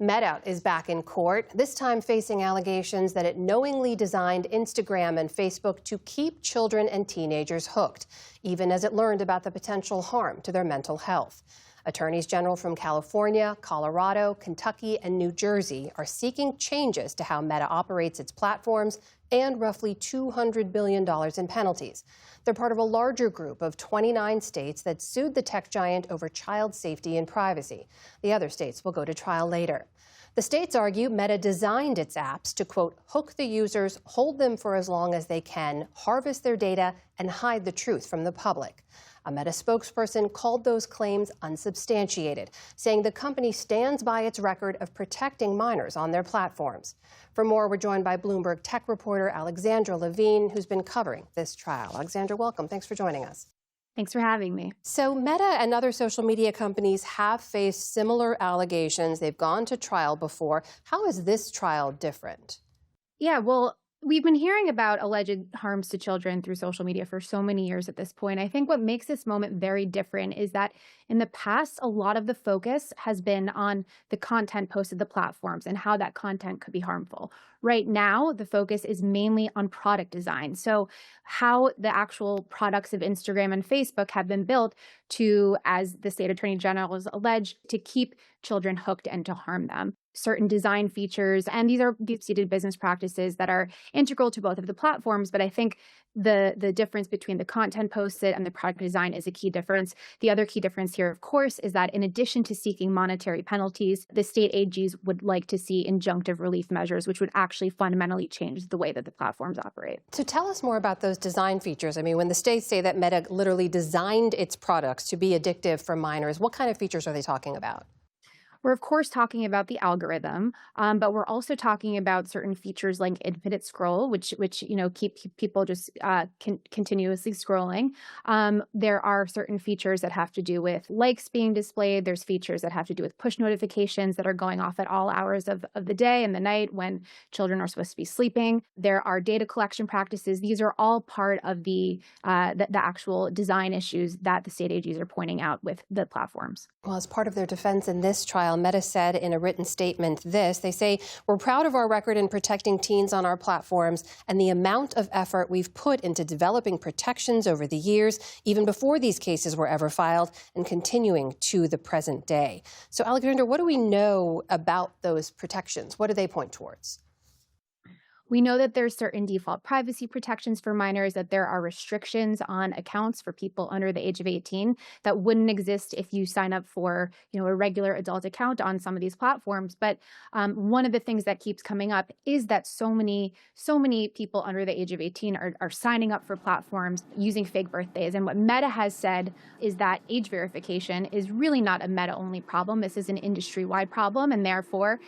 Meta is back in court, this time facing allegations that it knowingly designed Instagram and Facebook to keep children and teenagers hooked, even as it learned about the potential harm to their mental health. Attorneys general from California, Colorado, Kentucky, and New Jersey are seeking changes to how Meta operates its platforms and roughly $200 billion in penalties. They're part of a larger group of 29 states that sued the tech giant over child safety and privacy. The other states will go to trial later. The states argue Meta designed its apps to, quote, hook the users, hold them for as long as they can, harvest their data, and hide the truth from the public. A Meta spokesperson called those claims unsubstantiated, saying the company stands by its record of protecting minors on their platforms. For more, we're joined by Bloomberg tech reporter Alexandra Levine, who's been covering this trial. Alexandra, welcome. Thanks for joining us. Thanks for having me. So Meta and other social media companies have faced similar allegations. They've gone to trial before. How is this trial different? Yeah, well, we've been hearing about alleged harms to children through social media for so many years at this point. I think what makes this moment very different is that in the past, a lot of the focus has been on the content posted to the platforms and how that content could be harmful. Right now, the focus is mainly on product design. So how the actual products of Instagram and Facebook have been built to, as the state attorney general has alleged, to keep children hooked and to harm them. Certain design features, and these are deep-seated business practices that are integral to both of the platforms. But I think the difference between the content posted and the product design is a key difference. The other key difference here, of course, is that in addition to seeking monetary penalties, the state AGs would like to see injunctive relief measures, which would actually fundamentally change the way that the platforms operate. So tell us more about those design features. I mean, when the states say that Meta literally designed its products to be addictive for minors, what kind of features are they talking about? We're, of course, talking about the algorithm, but we're also talking about certain features like infinite scroll, which keep people just continuously scrolling. There are certain features that have to do with likes being displayed. There's features that have to do with push notifications that are going off at all hours of the day and the night when children are supposed to be sleeping. There are data collection practices. These are all part of the actual design issues that the state AGs are pointing out with the platforms. Well, as part of their defense in this trial, Meta said in a written statement they say, we're proud of our record in protecting teens on our platforms and the amount of effort we've put into developing protections over the years, even before these cases were ever filed, and continuing to the present day. So, Alexander, what do we know about those protections? What do they point towards? We know that there's certain default privacy protections for minors, that there are restrictions on accounts for people under the age of 18 that wouldn't exist if you sign up for, a regular adult account on some of these platforms. But one of the things that keeps coming up is that so many people under the age of 18 are signing up for platforms using fake birthdays. And what Meta has said is that age verification is really not a Meta-only problem. This is an industry-wide problem. And therefore,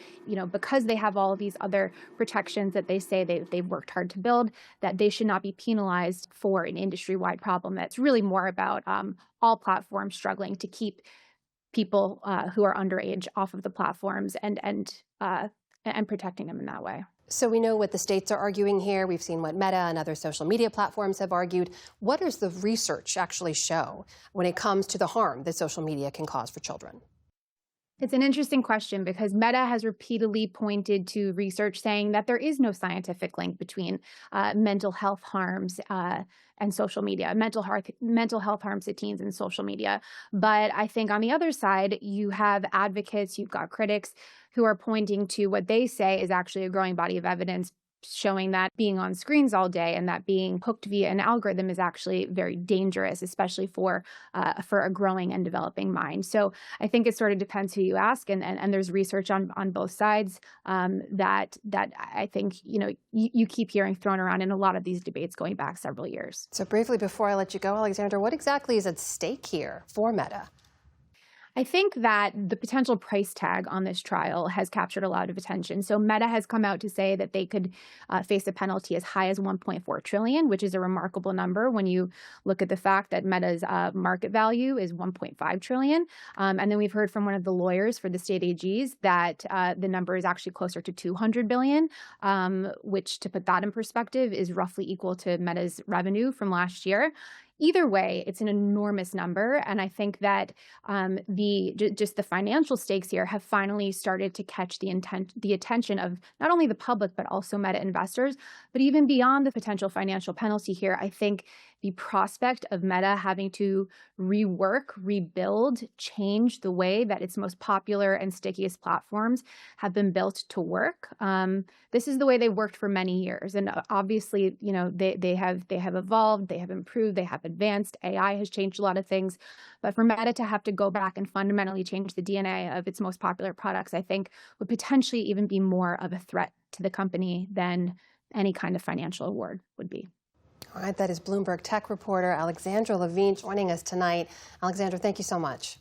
because they have all of these other protections that they say they've worked hard to build, that they should not be penalized for an industry-wide problem that's really more about all platforms struggling to keep people who are underage off of the platforms and protecting them in that way. So we know what the states are arguing here. We've seen what Meta and other social media platforms have argued. What does the research actually show when it comes to the harm that social media can cause for children? It's an interesting question because Meta has repeatedly pointed to research saying that there is no scientific link between mental health harms and social media, mental health harms to teens and social media. But I think on the other side, you have advocates, you've got critics who are pointing to what they say is actually a growing body of evidence showing that being on screens all day and that being hooked via an algorithm is actually very dangerous, especially for a growing and developing mind. So I think it sort of depends who you ask, and there's research on both sides that I think you keep hearing thrown around in a lot of these debates going back several years. So briefly before I let you go, Alexandra, what exactly is at stake here for Meta? I think that the potential price tag on this trial has captured a lot of attention. So Meta has come out to say that they could face a penalty as high as $1.4 trillion, which is a remarkable number when you look at the fact that Meta's market value is $1.5 trillion. And then we've heard from one of the lawyers for the state AGs that the number is actually closer to $200 billion, which, to put that in perspective, is roughly equal to Meta's revenue from last year. Either way, it's an enormous number, and I think that just the financial stakes here have finally started to catch the attention of not only the public but also Meta investors. But even beyond the potential financial penalty here, I think the prospect of Meta having to rework, rebuild, change the way that its most popular and stickiest platforms have been built to work. This is the way they worked for many years, and obviously, they have evolved, they have improved, they have advanced. AI has changed a lot of things, but for Meta to have to go back and fundamentally change the DNA of its most popular products, I think would potentially even be more of a threat to the company than any kind of financial award would be. All right, that is Bloomberg tech reporter Alexandra Levine joining us tonight. Alexandra, thank you so much.